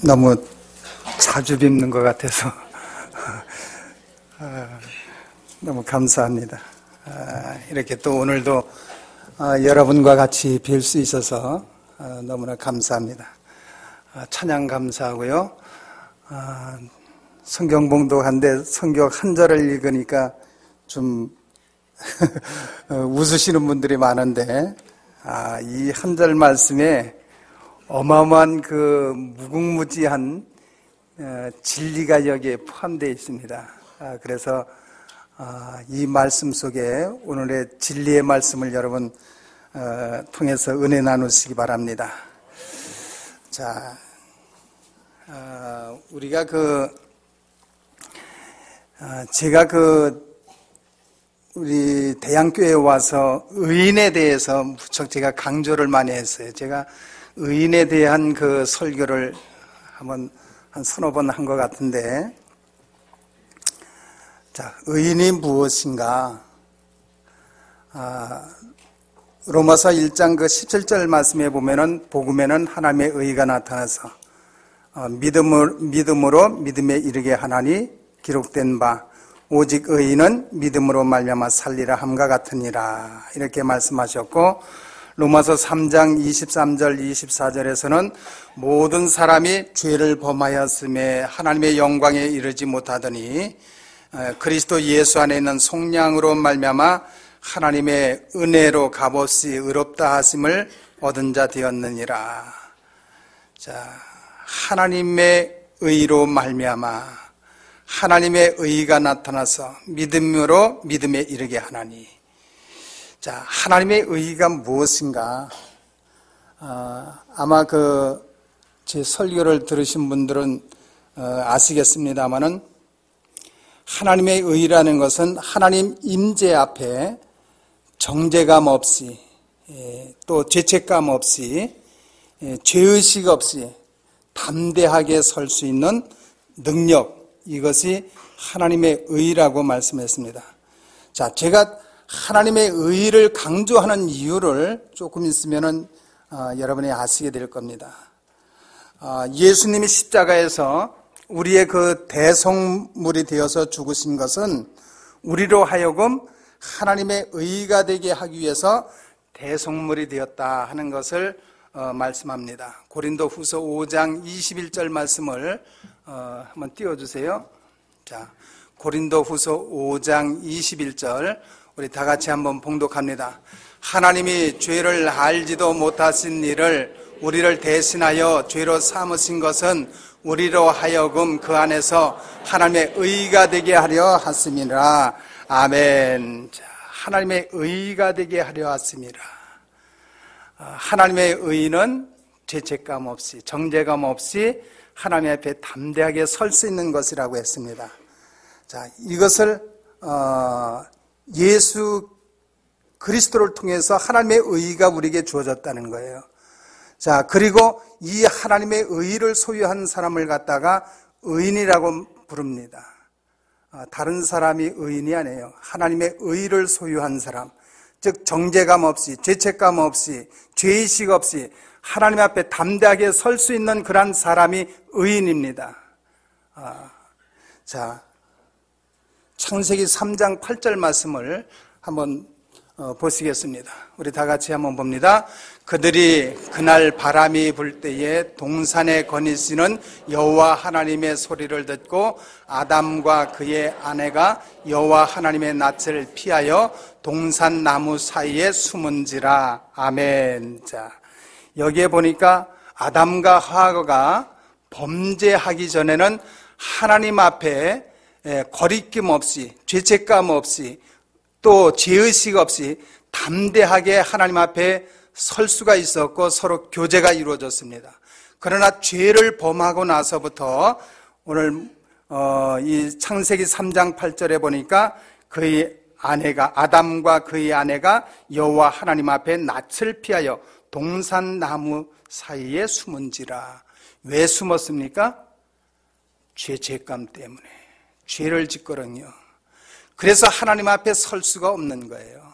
너무 자주 뵙는 것 같아서 너무 감사합니다. 이렇게 또 오늘도 여러분과 같이 뵐 수 있어서 너무나 감사합니다. 찬양 감사하고요. 성경 봉독한데 성경 한 절을 읽으니까 좀 웃으시는 분들이 많은데 이 한 절 말씀에 어마어마한 그 무궁무진한 진리가 여기에 포함되어 있습니다. 그래서 이 말씀 속에 오늘의 진리의 말씀을 여러분 통해서 은혜 나누시기 바랍니다. 자, 우리가 제가 우리 대양교회에 와서 의인에 대해서 무척 제가 강조를 많이 했어요. 제가 의인에 대한 그 설교를 한번 한 서너 번 한 것 같은데, 자, 의인이 무엇인가? 로마서 1장 그 17절 말씀에 보면은 복음에는 하나님의 의가 나타나서 믿음으로 믿음에 이르게 하나니 기록된 바 오직 의인은 믿음으로 말미암아 살리라 함과 같으니라, 이렇게 말씀하셨고, 로마서 3장 23절 24절에서는 모든 사람이 죄를 범하였음에 하나님의 영광에 이르지 못하더니 그리스도 예수 안에 있는 속량으로 말미암아 하나님의 은혜로 값없이 의롭다 하심을 얻은 자 되었느니라. 자, 하나님의 의로 말미암아 하나님의 의가 나타나서 믿음으로 믿음에 이르게 하나니. 자, 하나님의 의가 무엇인가? 아마 제 설교를 들으신 분들은 아시겠습니다만은, 하나님의 의라는 것은 하나님 임재 앞에 정죄감 없이, 또 죄책감 없이, 죄의식 없이 담대하게 설 수 있는 능력, 이것이 하나님의 의라고 말씀했습니다. 자, 제가 하나님의 의를 강조하는 이유를 조금 있으면은 여러분이 아시게 될 겁니다. 예수님이 십자가에서 우리의 그 대속물이 되어서 죽으신 것은 우리로 하여금 하나님의 의가 되게 하기 위해서 대속물이 되었다 하는 것을 말씀합니다. 고린도후서 5장 21절 말씀을 한번 띄워주세요. 자, 고린도후서 5장 21절 우리 다 같이 한번 봉독합니다. 하나님이 죄를 알지도 못하신 일을 우리를 대신하여 죄로 삼으신 것은 우리로 하여금 그 안에서 하나님의 의가 되게 하려 하심이라. 아멘. 자, 하나님의 의가 되게 하려 하심이라. 하나님의 의는 죄책감 없이, 정죄감 없이 하나님 앞에 담대하게 설 수 있는 것이라고 했습니다. 자, 이것을 예수 그리스도를 통해서 하나님의 의가 우리에게 주어졌다는 거예요. 자, 그리고 이 하나님의 의를 소유한 사람을 갖다가 의인이라고 부릅니다. 다른 사람이 의인이 아니에요. 하나님의 의를 소유한 사람, 즉 정죄감 없이, 죄책감 없이, 죄의식 없이 하나님 앞에 담대하게 설 수 있는 그런 사람이 의인입니다. 자, 창세기 3장 8절 말씀을 한번 보시겠습니다. 우리 다 같이 한번 봅니다. 그들이 그날 바람이 불 때에 동산에 거니시는 여호와 하나님의 소리를 듣고 아담과 그의 아내가 여호와 하나님의 낯을 피하여 동산 나무 사이에 숨은지라. 아멘. 자, 여기에 보니까 아담과 하와가 범죄하기 전에는 하나님 앞에 거리낌 없이, 죄책감 없이, 또 죄의식 없이 담대하게 하나님 앞에 설 수가 있었고 서로 교제가 이루어졌습니다. 그러나 죄를 범하고 나서부터 오늘 이 창세기 3장 8절에 보니까 그의 아내가, 아담과 그의 아내가 여호와 하나님 앞에 낯을 피하여 동산 나무 사이에 숨은지라. 왜 숨었습니까? 죄책감 때문에. 죄를 짓거든요. 그래서 하나님 앞에 설 수가 없는 거예요.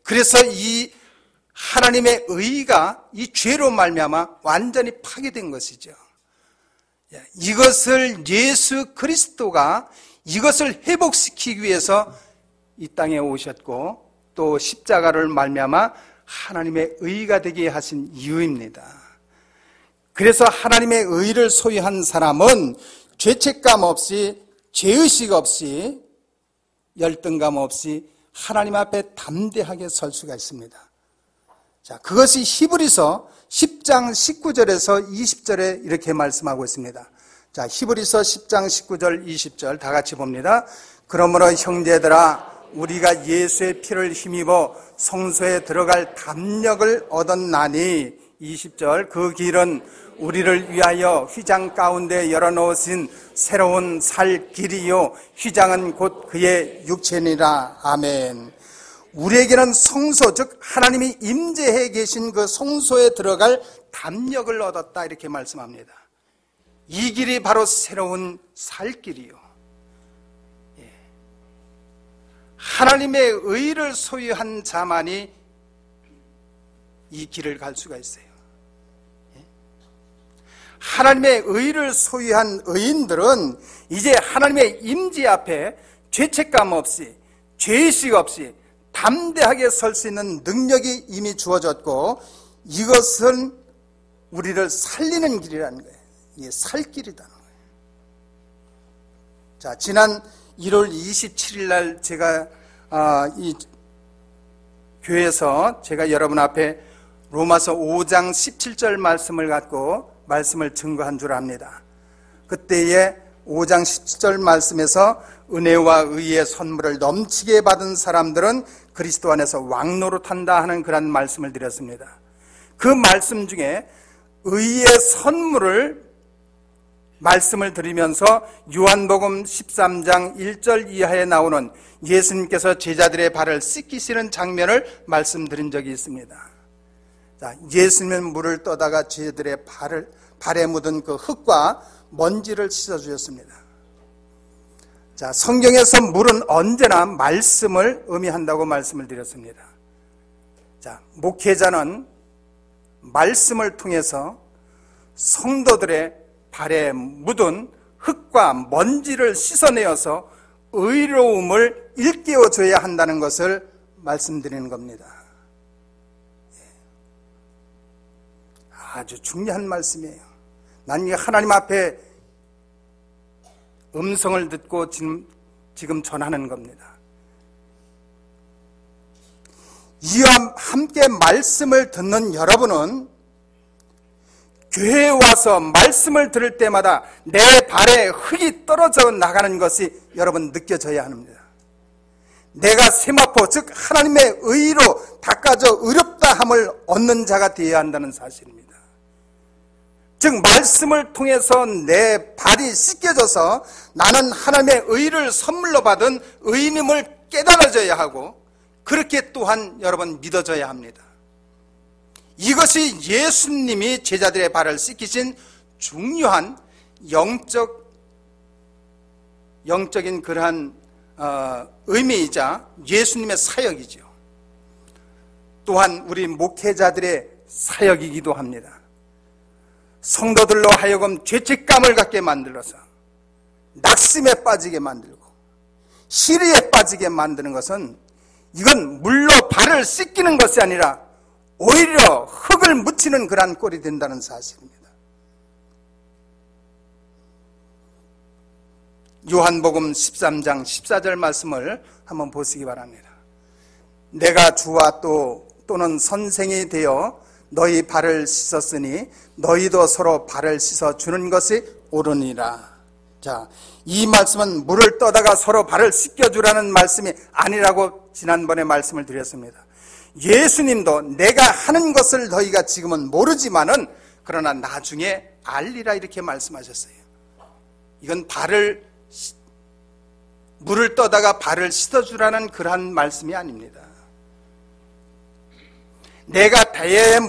그래서 이 하나님의 의가 이 죄로 말미암아 완전히 파괴된 것이죠. 이것을 예수 그리스도가 이것을 회복시키기 위해서 이 땅에 오셨고 또 십자가를 말미암아 하나님의 의가 되게 하신 이유입니다. 그래서 하나님의 의를 소유한 사람은 죄책감 없이 죄의식 없이 열등감 없이 하나님 앞에 담대하게 설 수가 있습니다. 자, 그것이 히브리서 10장 19절에서 20절에 이렇게 말씀하고 있습니다. 자, 히브리서 10장 19절 20절 다 같이 봅니다. 그러므로 형제들아 우리가 예수의 피를 힘입어 성소에 들어갈 담력을 얻었나니 20절 그 길은 우리를 위하여 휘장 가운데 열어놓으신 새로운 살 길이요 휘장은 곧 그의 육체니라. 아멘. 우리에게는 성소 즉 하나님이 임재해 계신 그 성소에 들어갈 담력을 얻었다 이렇게 말씀합니다. 이 길이 바로 새로운 살 길이요 하나님의 의를 소유한 자만이 이 길을 갈 수가 있어요. 하나님의 의를 소유한 의인들은 이제 하나님의 임재 앞에 죄책감 없이 죄의식 없이 담대하게 설 수 있는 능력이 이미 주어졌고 이것은 우리를 살리는 길이라는 거예요. 이게 살 길이라는 거예요. 자, 지난 1월 27일 날 제가 이 교회에서 제가 여러분 앞에 로마서 5장 17절 말씀을 갖고 말씀을 증거한 줄 압니다. 그때에 5장 17절 말씀에서 은혜와 의의 선물을 넘치게 받은 사람들은 그리스도 안에서 왕노릇한다 하는 그런 말씀을 드렸습니다. 그 말씀 중에 의의 선물을 말씀을 드리면서 요한복음 13장 1절 이하에 나오는 예수님께서 제자들의 발을 씻기시는 장면을 말씀드린 적이 있습니다. 자, 예수님은 물을 떠다가 제자들의 발에 묻은 그 흙과 먼지를 씻어주셨습니다. 자, 성경에서 물은 언제나 말씀을 의미한다고 말씀을 드렸습니다. 자, 목회자는 말씀을 통해서 성도들의 발에 묻은 흙과 먼지를 씻어내어서 의로움을 일깨워줘야 한다는 것을 말씀드리는 겁니다. 아주 중요한 말씀이에요. 난 이 하나님 앞에 음성을 듣고 지금 전하는 겁니다. 이와 함께 말씀을 듣는 여러분은 교회에 와서 말씀을 들을 때마다 내 발에 흙이 떨어져 나가는 것이 여러분 느껴져야 합니다. 내가 세마포 즉 하나님의 의로 닦아져 의롭다함을 얻는 자가 되어야 한다는 사실입니다. 즉 말씀을 통해서 내 발이 씻겨져서 나는 하나님의 의를 선물로 받은 의인임을 깨달아져야 하고 그렇게 또한 여러분 믿어져야 합니다. 이것이 예수님이 제자들의 발을 씻기신 중요한 영적인 그러한 의미이자 예수님의 사역이죠. 또한 우리 목회자들의 사역이기도 합니다. 성도들로 하여금 죄책감을 갖게 만들어서 낙심에 빠지게 만들고 시리에 빠지게 만드는 것은 이건 물로 발을 씻기는 것이 아니라 오히려 흙을 묻히는 그러한 꼴이 된다는 사실입니다. 요한복음 13장 14절 말씀을 한번 보시기 바랍니다. 내가 주와 또는 선생이 되어 너희 발을 씻었으니 너희도 서로 발을 씻어주는 것이 옳으니라. 자, 이 말씀은 물을 떠다가 서로 발을 씻겨주라는 말씀이 아니라고 지난번에 말씀을 드렸습니다. 예수님도 내가 하는 것을 너희가 지금은 모르지만은 그러나 나중에 알리라 이렇게 말씀하셨어요. 이건 물을 떠다가 발을 씻어주라는 그러한 말씀이 아닙니다. 내가 대야에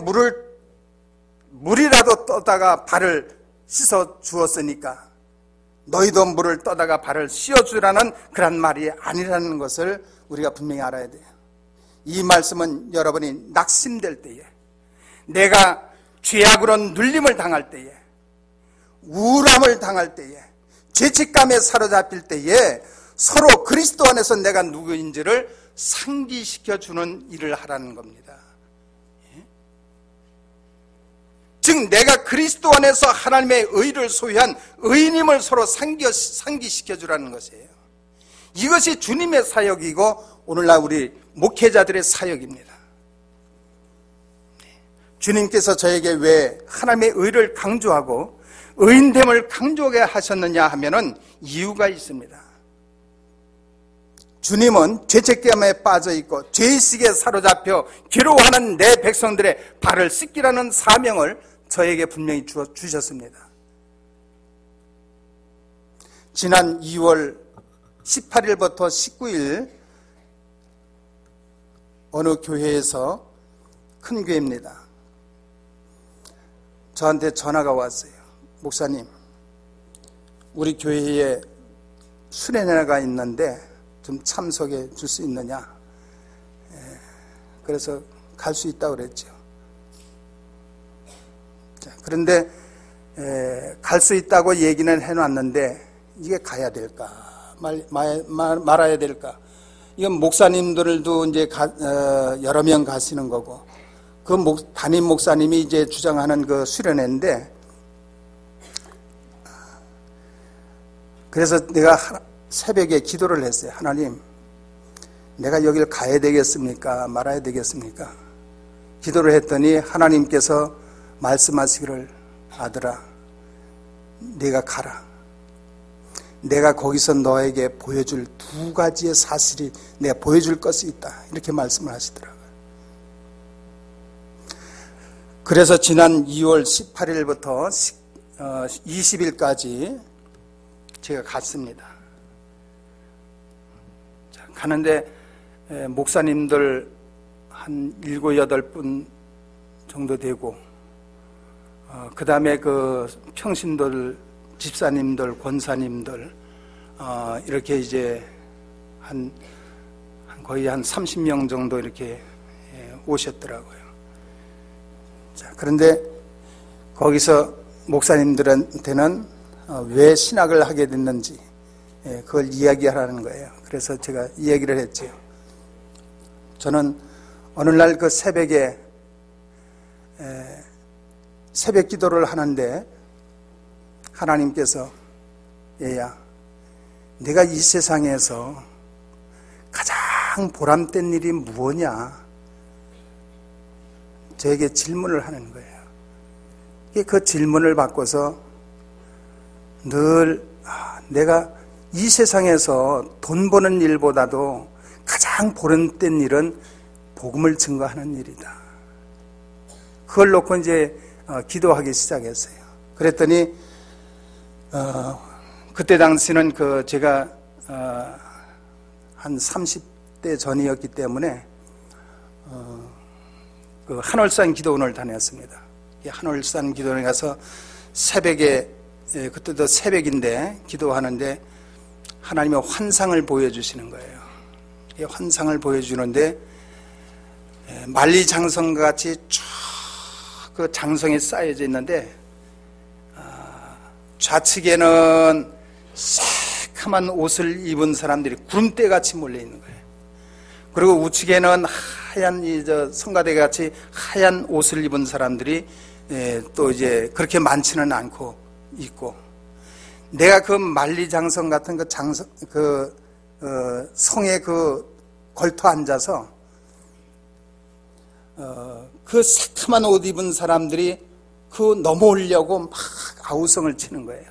물이라도 떠다가 발을 씻어 주었으니까 너희도 물을 떠다가 발을 씌워주라는 그런 말이 아니라는 것을 우리가 분명히 알아야 돼요. 이 말씀은 여러분이 낙심될 때에, 내가 죄악으로 눌림을 당할 때에, 우울함을 당할 때에, 죄책감에 사로잡힐 때에 서로 그리스도 안에서 내가 누구인지를 상기시켜주는 일을 하라는 겁니다. 즉 내가 그리스도 안에서 하나님의 의를 소유한 의인임을 서로 상기시켜주라는 것이에요. 이것이 주님의 사역이고 오늘날 우리 목회자들의 사역입니다. 주님께서 저에게 왜 하나님의 의를 강조하고 의인됨을 강조하게 하셨느냐 하면은 이유가 있습니다. 주님은 죄책감에 빠져있고 죄의식에 사로잡혀 괴로워하는 내 백성들의 발을 씻기라는 사명을 저에게 분명히 주셨습니다. 지난 2월 18일부터 19일 어느 교회에서, 큰 교회입니다, 저한테 전화가 왔어요. 목사님, 우리 교회에 수련회가 있는데 좀 참석해 줄 수 있느냐. 그래서 갈 수 있다고 그랬죠. 그런데 갈 수 있다고 얘기는 해놨는데 이게 가야 될까 말아야 될까. 이건 목사님들도 이제 여러 명 가시는 거고, 그 담임 목사님이 이제 주장하는 그 수련회인데, 그래서 내가 새벽에 기도를 했어요. 하나님, 내가 여길 가야 되겠습니까? 말아야 되겠습니까? 기도를 했더니 하나님께서 말씀하시기를, 아들아, 네가 가라. 내가 거기서 너에게 보여줄 두 가지의 사실이 내가 보여줄 것이 있다. 이렇게 말씀을 하시더라고요. 그래서 지난 2월 18일부터 20일까지 제가 갔습니다. 가는데 목사님들 한 7, 8분 정도 되고, 그 다음에 그 평신들, 집사님들, 권사님들, 이렇게 이제 거의 한 30명 정도 이렇게 오셨더라고요. 자, 그런데 거기서 목사님들한테는 왜 신학을 하게 됐는지 그걸 이야기하라는 거예요. 그래서 제가 이야기를 했죠. 저는 어느 날 그 새벽에 새벽 기도를 하는데 하나님께서, 얘야, 내가 이 세상에서 가장 보람된 일이 무엇이냐, 저에게 질문을 하는 거예요. 그 질문을 받고서 늘 내가 이 세상에서 돈 버는 일보다도 가장 보람된 일은 복음을 증거하는 일이다. 그걸 놓고 이제 기도하기 시작했어요. 그랬더니 그때 당시는 제가 한 30대 전이었기 때문에 그 한월산 기도원을 다녔습니다. 한월산 기도원에 가서 새벽에, 그때도 새벽인데 기도하는데 하나님의 환상을 보여주시는 거예요. 이 환상을 보여주는데 만리장성같이 쭉 그 장성이 쌓여져 있는데, 좌측에는 새카만 옷을 입은 사람들이 구름대같이 몰려 있는 거예요. 그리고 우측에는 하얀 성가대같이 하얀 옷을 입은 사람들이 또 이제 그렇게 많지는 않고 있고, 내가 그 만리장성 같은 성에 걸터 앉아서 그 새카만 옷 입은 사람들이 넘어오려고 막 아우성을 치는 거예요.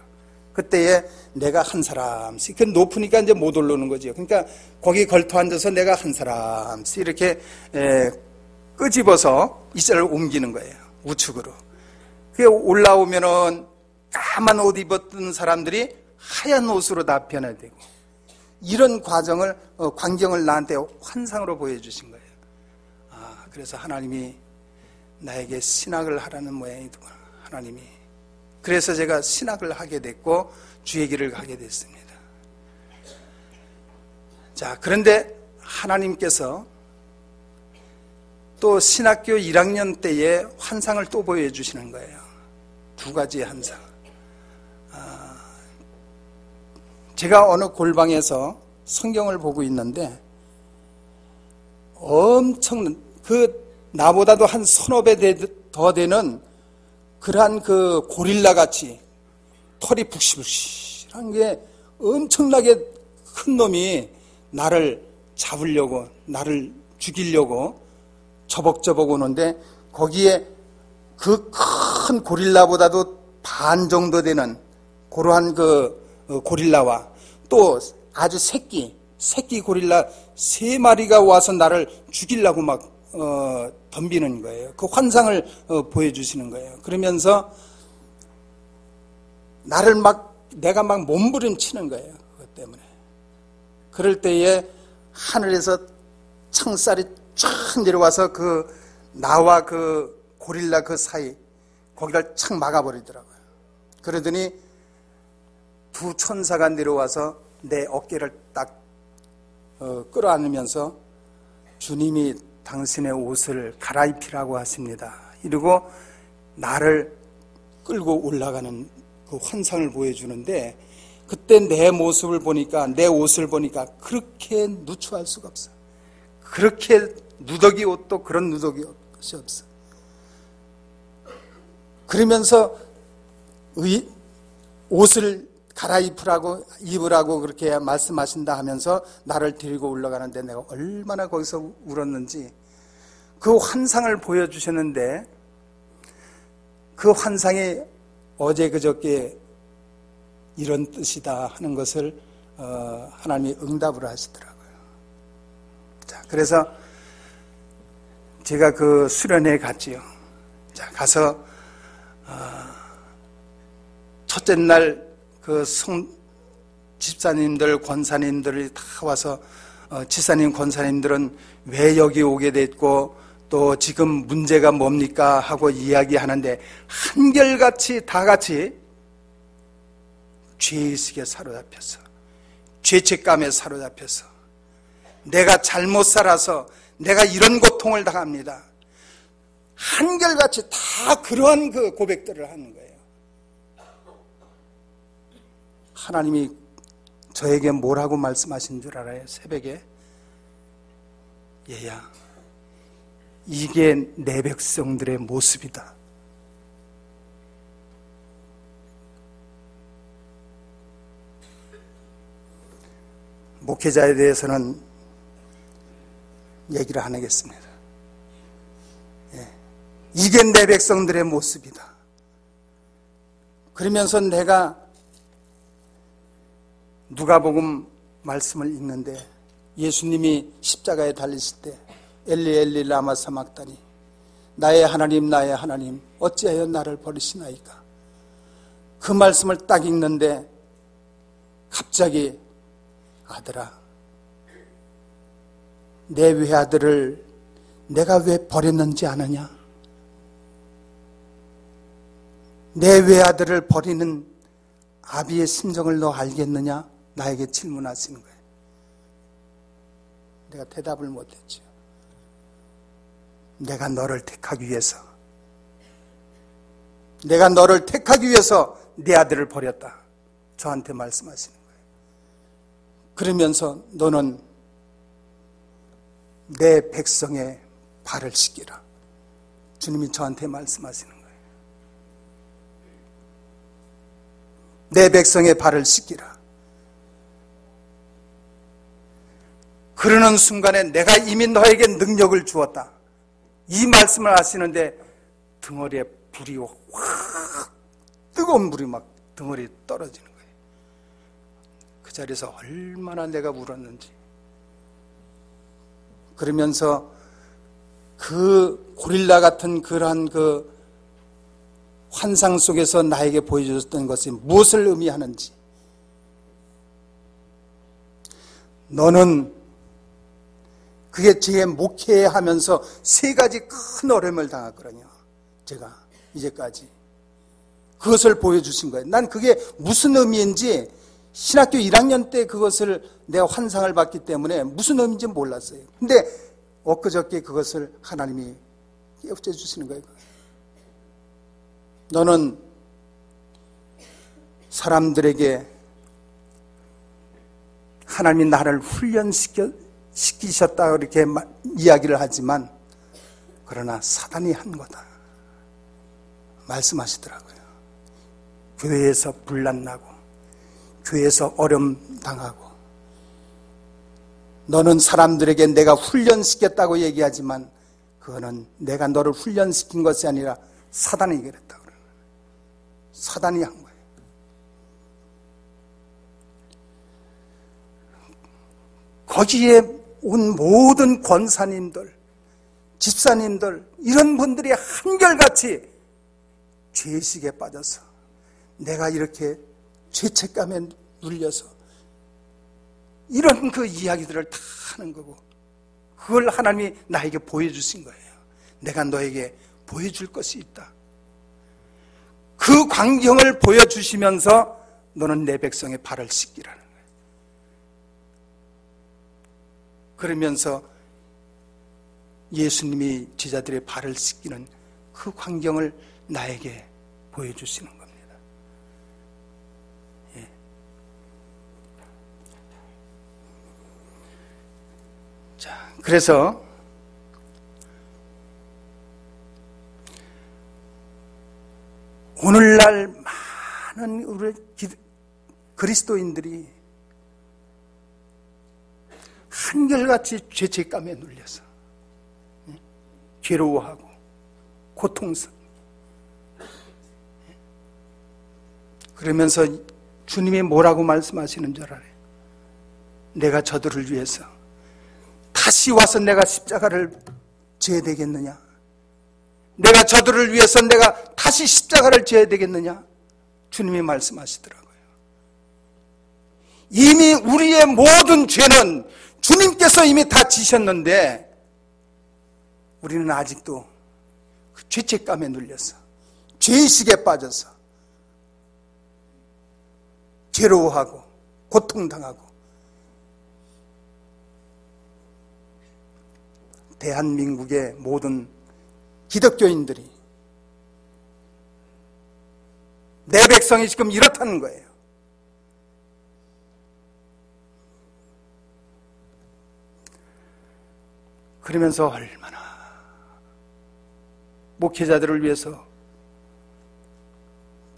그때에 내가 한 사람씩, 높으니까 이제 못 올라오는 거죠. 그러니까 거기 걸터 앉아서 내가 한 사람씩 이렇게 끄집어서 이 자리를 옮기는 거예요. 우측으로. 그게 올라오면은 까만 옷 입었던 사람들이 하얀 옷으로 다 변화되고, 이런 광경을 나한테 환상으로 보여주신 거예요. 그래서 하나님이 나에게 신학을 하라는 모양이더구나, 하나님이. 그래서 제가 신학을 하게 됐고 주의 길을 가게 됐습니다. 자, 그런데 하나님께서 또 신학교 1학년 때의 환상을 또 보여주시는 거예요. 두 가지의 환상. 제가 어느 골방에서 성경을 보고 있는데 엄청 나보다도 한 서너 배 더 되는 그러한 그 고릴라 같이 털이 북실북실한 게 엄청나게 큰 놈이 나를 잡으려고, 나를 죽이려고 저벅저벅 오는데, 거기에 그 큰 고릴라보다도 반 정도 되는 그러한 그 고릴라와 또 아주 새끼 고릴라 3마리가 와서 나를 죽이려고 막 덤비는 거예요. 그 환상을 보여주시는 거예요. 그러면서 내가 막 몸부림치는 거예요. 그것 때문에. 그럴 때에 하늘에서 창살이 쫙 내려와서 나와 그 고릴라 그 사이 거기를 착 막아버리더라고요. 그러더니 두 천사가 내려와서 내 어깨를 딱 끌어안으면서 주님이 당신의 옷을 갈아입히라고 하십니다. 이러고 나를 끌고 올라가는 그 환상을 보여주는데, 그때 내 모습을 보니까, 내 옷을 보니까 그렇게 누추할 수가 없어. 그렇게 누더기 옷도 그런 누더기 옷이 없어. 그러면서 옷을 입으라고 그렇게 말씀하신다 하면서 나를 데리고 올라가는데 내가 얼마나 거기서 울었는지. 그 환상을 보여주셨는데 그 환상이 어제 그저께 이런 뜻이다 하는 것을 하나님이 응답을 하시더라고요. 자, 그래서 제가 그 수련회에 갔지요. 자, 가서 첫째 날 그 집사님들, 권사님들이 다 와서 지사님, 권사님들은 왜 여기 오게 됐고 또 지금 문제가 뭡니까 하고 이야기하는데 한결같이 다 같이 죄의식에 사로잡혀서, 죄책감에 사로잡혀서, 내가 잘못 살아서 내가 이런 고통을 당합니다. 한결같이 다 그러한 그 고백들을 하는 거예요. 하나님이 저에게 뭐라고 말씀하신 줄 알아요? 새벽에. 얘야, 이게 내 백성들의 모습이다. 목회자에 대해서는 얘기를 안 하겠습니다. 이게 내 백성들의 모습이다. 그러면서 내가 누가복음 말씀을 읽는데 예수님이 십자가에 달리실 때 엘리 엘리 라마 사막다니, 나의 하나님 어찌하여 나를 버리시나이까. 그 말씀을 딱 읽는데 갑자기 아들아, 내 외아들을 내가 왜 버렸는지 아느냐? 내 외아들을 버리는 아비의 심정을 너 알겠느냐? 나에게 질문하시는 거예요. 내가 대답을 못했죠. 내가 너를 택하기 위해서 내 아들을 버렸다. 저한테 말씀하시는 거예요. 그러면서 너는 내 백성의 발을 씻기라. 주님이 저한테 말씀하시는 거예요. 내 백성의 발을 씻기라. 그러는 순간에 내가 이미 너에게 능력을 주었다. 이 말씀을 하시는데 등허리에 불이 확, 뜨거운 불이 막 등허리에 떨어지는 거예요. 그 자리에서 얼마나 내가 울었는지. 그러면서 그 고릴라 같은 그러한 그 환상 속에서 나에게 보여줬던 것이 무엇을 의미하는지. 너는 그게 제 목회하면서 3가지 큰 어려움을 당했거든요. 제가 이제까지. 그것을 보여주신 거예요. 난 그게 무슨 의미인지 신학교 1학년 때 그것을 내가 환상을 봤기 때문에 무슨 의미인지 몰랐어요. 근데 엊그저께 그것을 하나님이 깨우쳐 주시는 거예요. 너는 사람들에게 하나님이 나를 훈련시키셨다 이렇게 이야기를 하지만 그러나 사단이 한 거다 말씀하시더라고요. 교회에서 분란나고 교회에서 어려움 당하고 너는 사람들에게 내가 훈련시켰다고 얘기하지만 그거는 내가 너를 훈련시킨 것이 아니라 사단이 그랬다고 그래요. 사단이 한 거예요. 거기에 온 모든 권사님들, 집사님들 이런 분들이 한결같이 죄의식에 빠져서 내가 이렇게 죄책감에 눌려서 이런 그 이야기들을 다 하는 거고 그걸 하나님이 나에게 보여주신 거예요. 내가 너에게 보여줄 것이 있다. 그 광경을 보여주시면서 너는 내 백성의 발을 씻기라는 거예요. 그러면서 예수님이 제자들의 발을 씻기는 그 광경을 나에게 보여주시는 겁니다. 예. 자, 그래서 오늘날 많은 우리 그리스도인들이 한결같이 죄책감에 눌려서 괴로워하고 고통스러워. 그러면서 주님이 뭐라고 말씀하시는 줄 알아요? 내가 저들을 위해서 다시 와서 내가 십자가를 져야 되겠느냐? 내가 저들을 위해서 내가 다시 십자가를 져야 되겠느냐? 주님이 말씀하시더라고요. 이미 우리의 모든 죄는 주님께서 이미 다 지셨는데 우리는 아직도 그 죄책감에 눌려서 죄의식에 빠져서 괴로워하고 고통당하고 대한민국의 모든 기독교인들이 내 백성이 지금 이렇다는 거예요. 그러면서 얼마나 목회자들을 위해서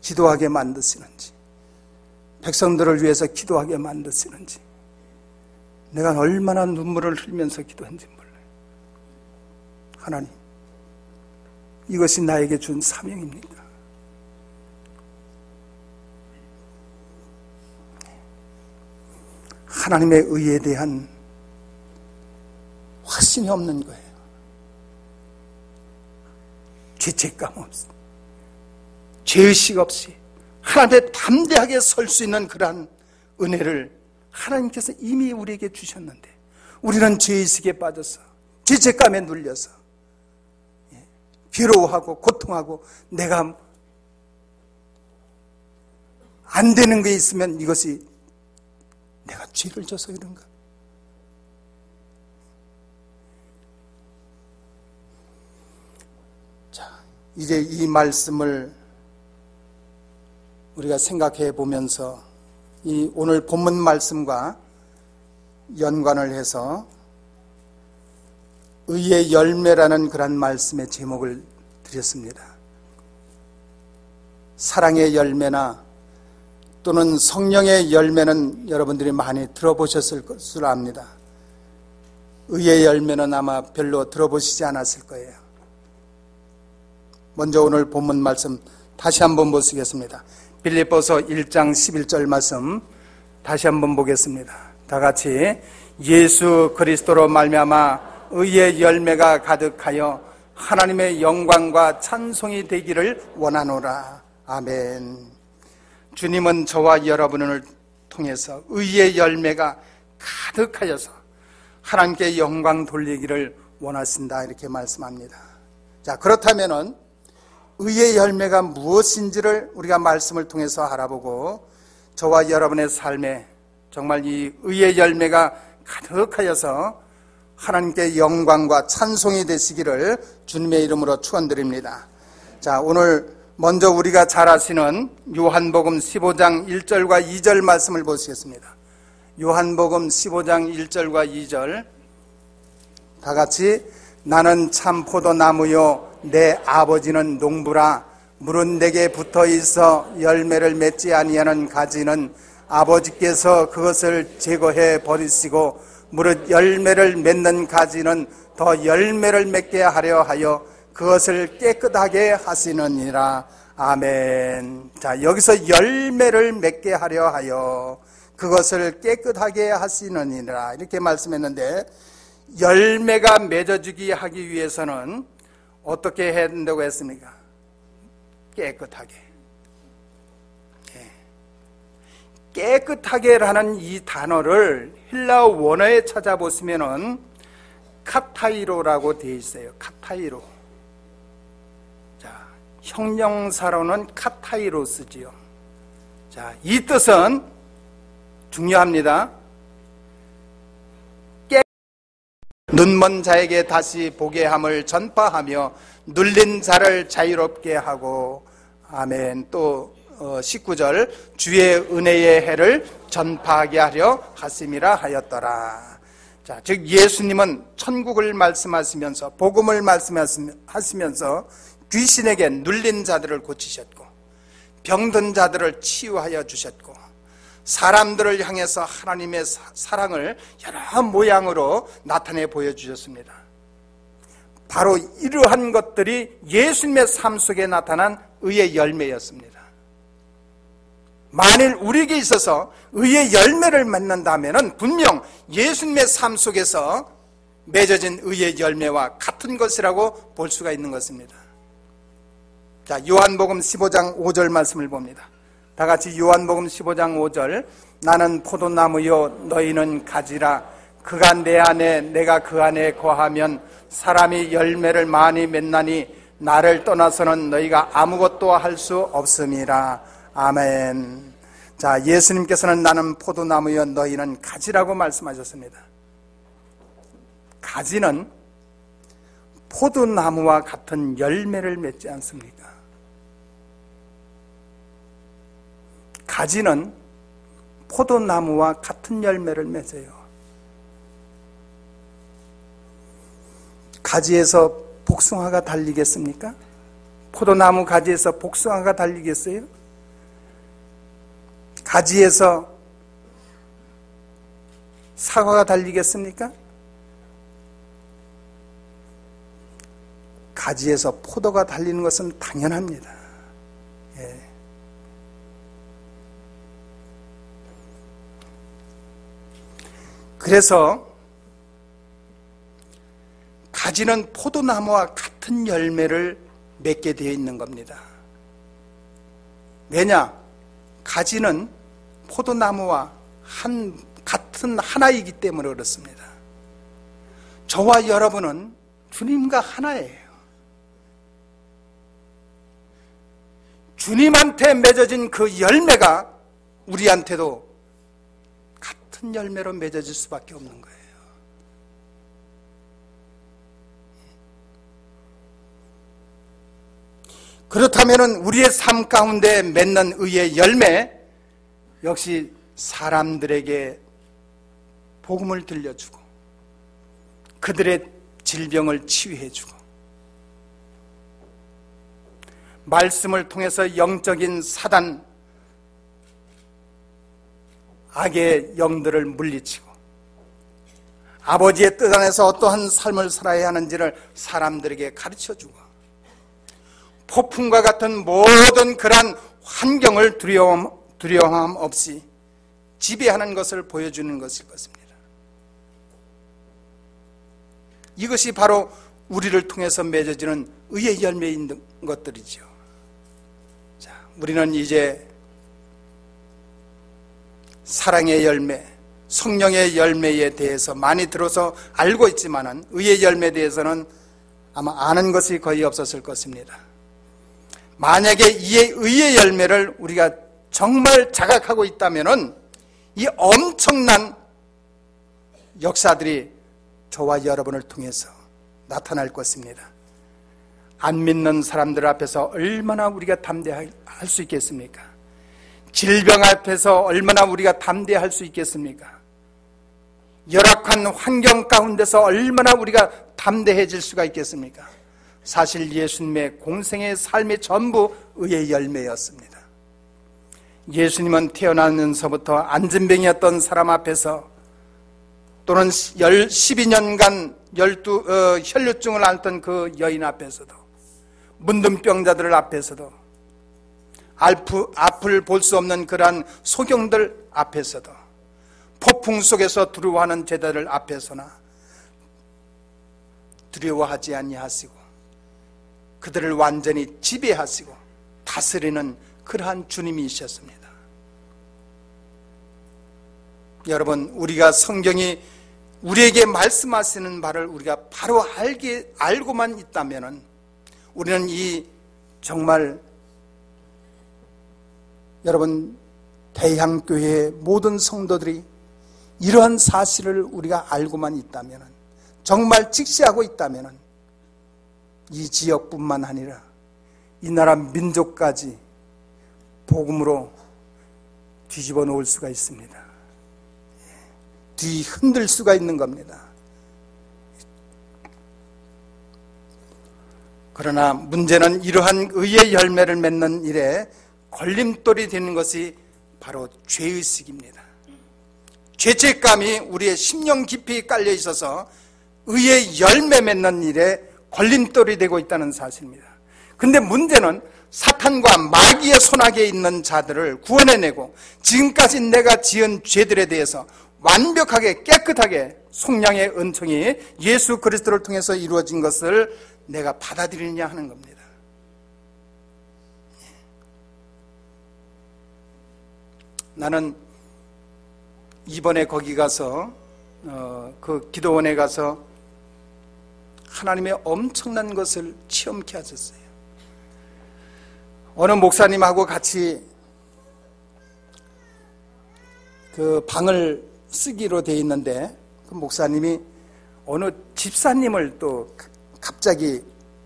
기도하게 만드시는지 백성들을 위해서 기도하게 만드시는지 내가 얼마나 눈물을 흘리면서 기도했는지 몰라요. 하나님, 이것이 나에게 준 사명입니다. 하나님의 의에 대한 확신이 없는 거예요. 죄책감 없이, 죄의식 없이 하나님 앞에 담대하게 설 수 있는 그러한 은혜를 하나님께서 이미 우리에게 주셨는데 우리는 죄의식에 빠져서 죄책감에 눌려서 괴로워하고 고통하고 내가 안 되는 게 있으면 이것이 내가 죄를 져서 이런가? 자, 이제 이 말씀을 우리가 생각해 보면서 이 오늘 본문 말씀과 연관을 해서 의의 열매라는 그런 말씀의 제목을 드렸습니다. 사랑의 열매나 또는 성령의 열매는 여러분들이 많이 들어보셨을 것으로 압니다. 의의 열매는 아마 별로 들어보시지 않았을 거예요. 먼저 오늘 본문 말씀 다시 한번 보시겠습니다. 빌립보서 1장 11절 말씀 다시 한번 보겠습니다. 다 같이 예수 그리스도로 말미암아 의의 열매가 가득하여 하나님의 영광과 찬송이 되기를 원하노라. 아멘. 주님은 저와 여러분을 통해서 의의 열매가 가득하여서 하나님께 영광 돌리기를 원하신다 이렇게 말씀합니다. 자, 그렇다면은 의의 열매가 무엇인지를 우리가 말씀을 통해서 알아보고 저와 여러분의 삶에 정말 이 의의 열매가 가득하여서 하나님께 영광과 찬송이 되시기를 주님의 이름으로 축원드립니다. 자, 오늘 먼저 우리가 잘 아시는 요한복음 15장 1절과 2절 말씀을 보시겠습니다. 요한복음 15장 1절과 2절 다 같이 나는 참 포도나무요 내 아버지는 농부라 물은 내게 붙어 있어 열매를 맺지 아니하는 가지는 아버지께서 그것을 제거해 버리시고 무릇 열매를 맺는 가지는 더 열매를 맺게 하려 하여 그것을 깨끗하게 하시느니라. 아멘. 자, 여기서 열매를 맺게 하려 하여 그것을 깨끗하게 하시느니라 이렇게 말씀했는데, 열매가 맺어지기 하기 위해서는 어떻게 해야 된다고 했습니까? 깨끗하게. 깨끗하게라는 이 단어를 헬라어 원어에 찾아보시면은 카타이로라고 되어 있어요. 카타이로. 자, 형용사로는 카타이로 쓰지요. 자, 이 뜻은 중요합니다. 눈먼 자에게 다시 보게 함을 전파하며 눌린 자를 자유롭게 하고, 아멘. 또 19절 주의 은혜의 해를 전파하게 하려 하심이라 하였더라. 자, 즉 예수님은 천국을 말씀하시면서 복음을 말씀하시면서 귀신에게 눌린 자들을 고치셨고 병든 자들을 치유하여 주셨고 사람들을 향해서 하나님의 사랑을 여러 모양으로 나타내 보여주셨습니다. 바로 이러한 것들이 예수님의 삶 속에 나타난 의의 열매였습니다. 만일 우리에게 있어서 의의 열매를 맺는다면 분명 예수님의 삶 속에서 맺어진 의의 열매와 같은 것이라고 볼 수가 있는 것입니다. 자, 요한복음 15장 5절 말씀을 봅니다. 다 같이 요한복음 15장 5절 나는 포도나무요 너희는 가지라 그가 내 안에 내가 그 안에 거하면 사람이 열매를 많이 맺나니 나를 떠나서는 너희가 아무것도 할 수 없음이라. 아멘. 자, 예수님께서는 나는 포도나무여 너희는 가지라고 말씀하셨습니다. 가지는 포도나무와 같은 열매를 맺지 않습니까? 가지는 포도나무와 같은 열매를 맺어요. 가지에서 복숭아가 달리겠습니까? 포도나무 가지에서 복숭아가 달리겠어요? 가지에서 사과가 달리겠습니까? 가지에서 포도가 달리는 것은 당연합니다. 예. 그래서 가지는 포도나무와 같은 열매를 맺게 되어 있는 겁니다. 왜냐? 가지는 포도나무와 같은 하나이기 때문에 그렇습니다. 저와 여러분은 주님과 하나예요. 주님한테 맺어진 그 열매가 우리한테도 같은 열매로 맺어질 수밖에 없는 거예요. 그렇다면 우리의 삶 가운데 맺는 의의 열매 역시 사람들에게 복음을 들려주고 그들의 질병을 치유해주고 말씀을 통해서 영적인 사단 악의 영들을 물리치고 아버지의 뜻 안에서 어떠한 삶을 살아야 하는지를 사람들에게 가르쳐주고 폭풍과 같은 모든 그러한 환경을 두려움 없이 지배하는 것을 보여주는 것일 것입니다. 이것이 바로 우리를 통해서 맺어지는 의의 열매인 것들이죠. 자, 우리는 이제 사랑의 열매, 성령의 열매에 대해서 많이 들어서 알고 있지만은 의의 열매에 대해서는 아마 아는 것이 거의 없었을 것입니다. 만약에 이 의의 열매를 우리가 정말 자각하고 있다면은 이 엄청난 역사들이 저와 여러분을 통해서 나타날 것입니다. 안 믿는 사람들 앞에서 얼마나 우리가 담대할 수 있겠습니까? 질병 앞에서 얼마나 우리가 담대할 수 있겠습니까? 열악한 환경 가운데서 얼마나 우리가 담대해질 수가 있겠습니까? 사실 예수님의 공생의 삶의 전부 의의 열매였습니다. 예수님은 태어나면서부터 안진병이었던 사람 앞에서, 또는 12년간 혈류증을 앓던 그 여인 앞에서도, 문둥병자들 앞에서도, 앞을 볼 수 없는 그러한 소경들 앞에서도, 폭풍 속에서 두려워하는 제자들 앞에서나 두려워하지 아니하시고 그들을 완전히 지배하시고 다스리는 그러한 주님이셨습니다. 여러분, 우리가 성경이 우리에게 말씀하시는 바를 우리가 바로 알고만 있다면 우리는 이 정말 여러분 대향교회의 모든 성도들이 이러한 사실을 우리가 알고만 있다면, 정말 직시하고 있다면 이 지역뿐만 아니라 이 나라 민족까지 복음으로 뒤집어 놓을 수가 있습니다. 뒤흔들 수가 있는 겁니다. 그러나 문제는 이러한 의의 열매를 맺는 일에 걸림돌이 되는 것이 바로 죄의식입니다. 죄책감이 우리의 심령 깊이 깔려 있어서 의의 열매 맺는 일에 걸림돌이 되고 있다는 사실입니다. 근데 문제는 사탄과 마귀의 손아귀에 있는 자들을 구원해내고 지금까지 내가 지은 죄들에 대해서 완벽하게 깨끗하게 속량의 은총이 예수 그리스도를 통해서 이루어진 것을 내가 받아들이느냐 하는 겁니다. 나는 이번에 거기 가서 그 기도원에 가서 하나님의 엄청난 것을 체험케 하셨어요. 어느 목사님하고 같이 그 방을 쓰기로 돼 있는데, 그 목사님이 어느 집사님을 또 갑자기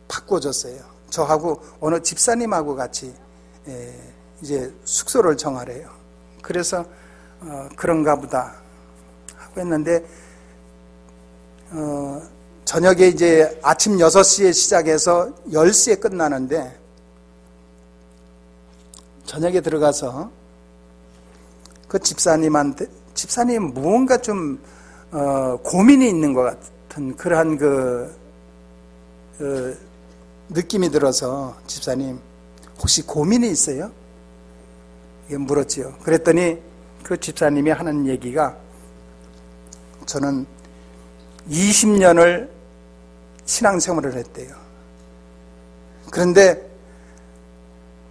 바꿔줬어요. 저하고 어느 집사님하고 같이 이제 숙소를 정하래요. 그래서 그런가 보다 하고 했는데, 저녁에 이제 아침 6시에 시작해서 10시에 끝나는데, 저녁에 들어가서 그 집사님한테, 집사님 무언가 좀 고민이 있는 것 같은 그러한 느낌이 들어서, 집사님 혹시 고민이 있어요? 물었지요. 그랬더니 그 집사님이 하는 얘기가, 저는 20년을 신앙생활을 했대요. 그런데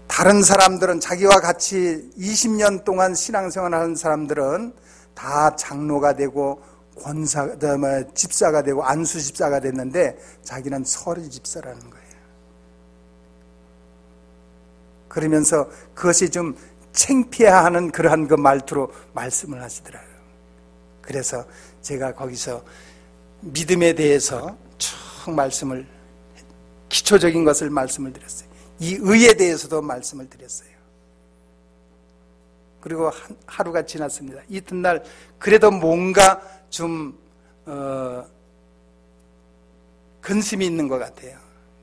다른 사람들은, 자기와 같이 20년 동안 신앙생활을 하는 사람들은 다 장로가 되고 집사가 되고 안수 집사가 됐는데 자기는 서리 집사라는 거예요. 그러면서 그것이 좀 창피해하는 그러한 그 말투로 말씀을 하시더라고요. 그래서 제가 거기서 믿음에 대해서 쭉 기초적인 것을 말씀을 드렸어요. 이 의에 대해서도 말씀을 드렸어요. 그리고 하루가 지났습니다. 이튿날 그래도 뭔가 좀 근심이 있는 것 같아요.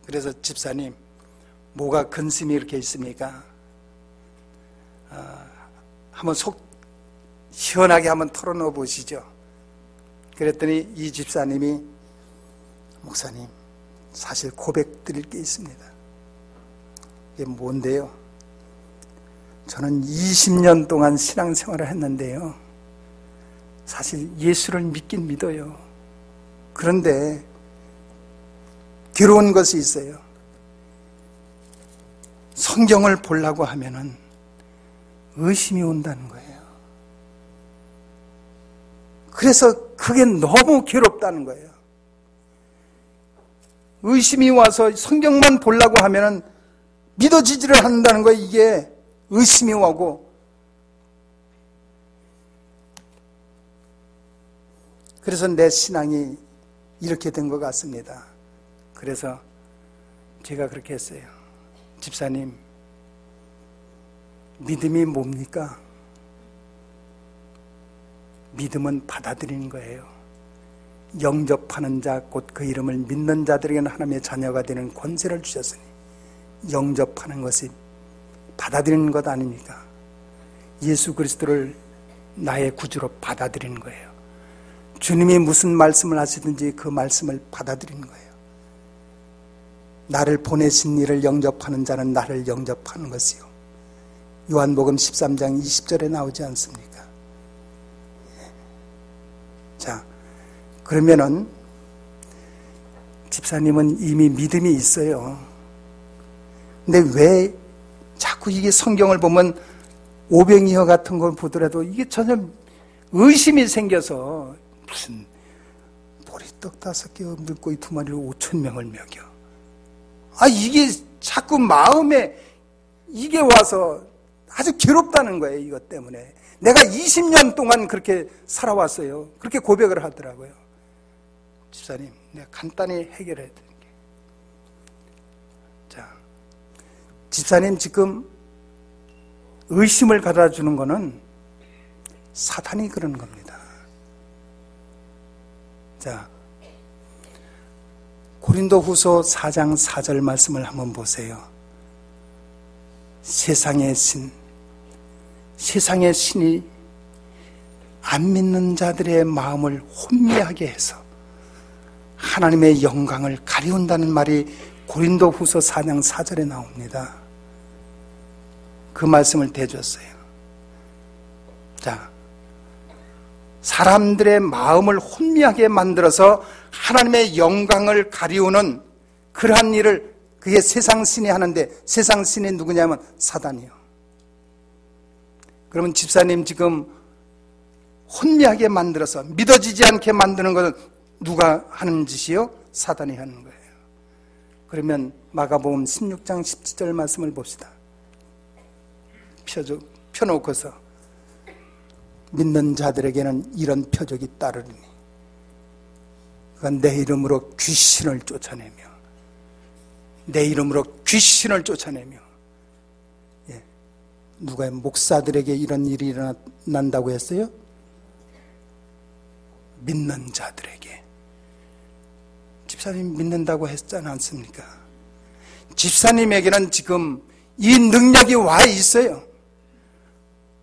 그래서 집사님, 뭐가 근심이 이렇게 있습니까? 한번 속 시원하게 한번 털어놓아 보시죠. 그랬더니 이 집사님이, 목사님, 사실 고백드릴 게 있습니다. 이게 뭔데요? 저는 20년 동안 신앙생활을 했는데요, 사실 예수를 믿긴 믿어요. 그런데 괴로운 것이 있어요. 성경을 보려고 하면은 의심이 온다는 거예요. 그래서 그게 너무 괴롭다는 거예요. 의심이 와서 성경만 보려고 하면은 믿어지지를 않는다는 거예요. 이게 의심이 오고. 그래서 내 신앙이 이렇게 된 것 같습니다. 그래서 제가 그렇게 했어요. 집사님, 믿음이 뭡니까? 믿음은 받아들이는 거예요. 영접하는 자, 곧 그 이름을 믿는 자들에게는 하나님의 자녀가 되는 권세를 주셨으니, 영접하는 것이 받아들이는 것 아닙니까? 예수 그리스도를 나의 구주로 받아들이는 거예요. 주님이 무슨 말씀을 하시든지 그 말씀을 받아들이는 거예요. 나를 보내신 이를 영접하는 자는 나를 영접하는 것이요. 요한복음 13장 20절에 나오지 않습니까? 자, 그러면은 집사님은 이미 믿음이 있어요. 근데 왜 자꾸 이게 성경을 보면 오병이어 같은 걸 보더라도 이게 전혀 의심이 생겨서 무슨 보리떡 5개 물고기 2마리로 5,000명을 먹여. 이게 자꾸 마음에 이게 와서 아주 괴롭다는 거예요. 이것 때문에. 내가 20년 동안 그렇게 살아왔어요. 그렇게 고백을 하더라고요. 집사님, 내가 간단히 해결해 드릴게요. 자, 집사님 지금 의심을 가져주는 거는 사탄이 그러는 겁니다. 자, 고린도후서 4장 4절 말씀을 한번 보세요. 세상의 신이 안 믿는 자들의 마음을 혼미하게 해서 하나님의 영광을 가리운다는 말이 고린도후서 4장 4절에 나옵니다. 그 말씀을 대줬어요. 자, 사람들의 마음을 혼미하게 만들어서 하나님의 영광을 가리우는 그러한 일을 그게 세상 신이 하는데, 세상 신이 누구냐면 사단이요. 그러면 집사님 지금 혼미하게 만들어서 믿어지지 않게 만드는 것은 누가 하는 짓이요? 사단이 하는 거예요. 그러면 마가복음 16장 17절 말씀을 봅시다. 펴놓고서 믿는 자들에게는 이런 표적이 따르리니 그건 내 이름으로 귀신을 쫓아내며, 내 이름으로 귀신을 쫓아내며, 누가 목사들에게 이런 일이 일어난다고 했어요? 믿는 자들에게. 집사님 믿는다고 했지 않습니까? 집사님에게는 지금 이 능력이 와 있어요.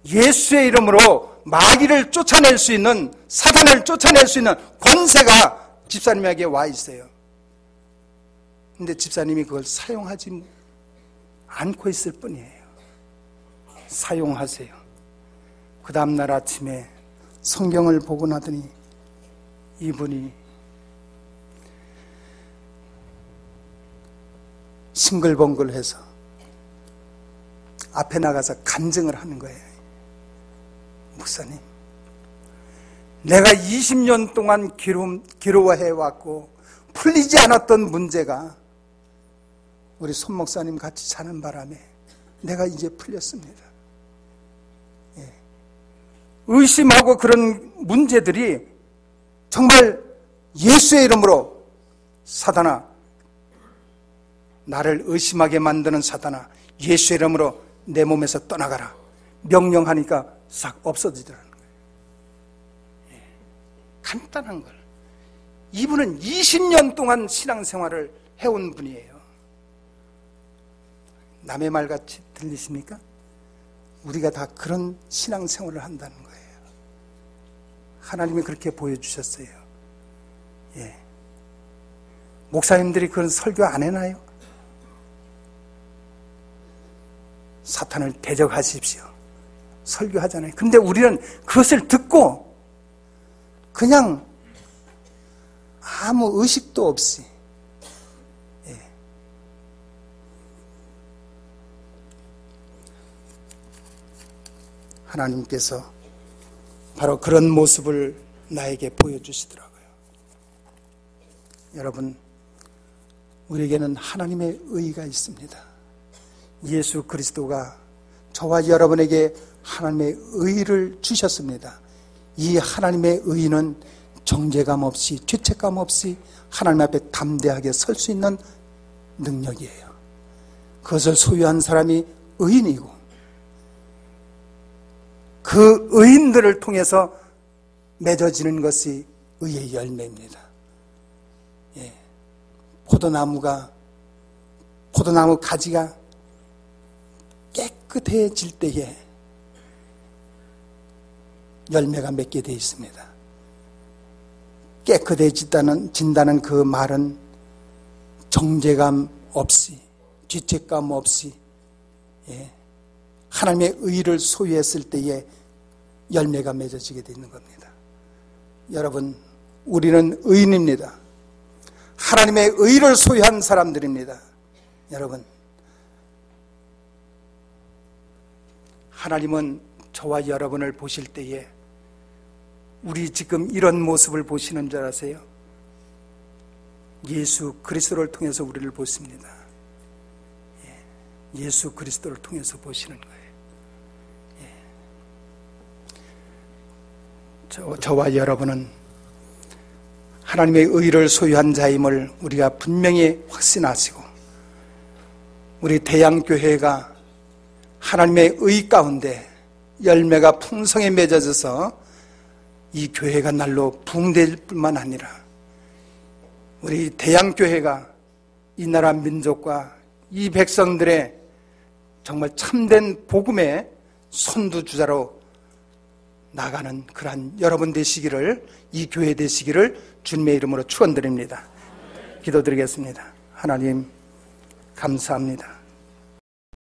예수의 이름으로 마귀를 쫓아낼 수 있는, 사단을 쫓아낼 수 있는 권세가 집사님에게 와 있어요. 근데 집사님이 그걸 사용하지 않고 있을 뿐이에요. 사용하세요. 그 다음날 아침에 성경을 보고 나더니 이분이 싱글벙글해서 앞에 나가서 간증을 하는 거예요. 목사님, 내가 20년 동안 괴로워해왔고 풀리지 않았던 문제가 우리 손 목사님 같이 자는 바람에 내가 이제 풀렸습니다. 의심하고 그런 문제들이 정말 예수의 이름으로, 사단아, 나를 의심하게 만드는 사단아, 예수의 이름으로 내 몸에서 떠나가라 명령하니까 싹 없어지더라는 거예요. 간단한 걸. 이분은 20년 동안 신앙생활을 해온 분이에요. 남의 말같이 들리십니까? 우리가 다 그런 신앙생활을 한다는 거예요. 하나님이 그렇게 보여주셨어요. 목사님들이 그런 설교 안 해나요? 사탄을 대적하십시오, 설교하잖아요. 근데 우리는 그것을 듣고 그냥 아무 의식도 없이 하나님께서 바로 그런 모습을 나에게 보여주시더라고요. 여러분, 우리에게는 하나님의 의가 있습니다. 예수 그리스도가 저와 여러분에게 하나님의 의를 주셨습니다. 이 하나님의 의는 정죄감 없이 죄책감 없이 하나님 앞에 담대하게 설 수 있는 능력이에요. 그것을 소유한 사람이 의인이고 그 의인들을 통해서 맺어지는 것이 의의 열매입니다. 예. 포도나무 가지가 깨끗해질 때에 열매가 맺게 되어 있습니다. 깨끗해진다는 그 말은 정죄감 없이 죄책감 없이 하나님의 의를 소유했을 때에 열매가 맺어지게 되는 겁니다. 여러분, 우리는 의인입니다. 하나님의 의를 소유한 사람들입니다. 여러분, 하나님은 저와 여러분을 보실 때에 우리 지금 이런 모습을 보시는 줄 아세요? 예수 그리스도를 통해서 우리를 보십니다. 예수 그리스도를 통해서 보시는 거예요. 저와 여러분은 하나님의 의를 소유한 자임을 우리가 분명히 확신하시고 우리 대양교회가 하나님의 의 가운데 열매가 풍성히 맺어져서 이 교회가 날로 부흥될 뿐만 아니라 우리 대양교회가 이 나라 민족과 이 백성들의 정말 참된 복음의 선두주자로 나가는 그러한 여러분 되시기를, 이 교회 되시기를 주님의 이름으로 축원드립니다. 기도드리겠습니다. 하나님 감사합니다.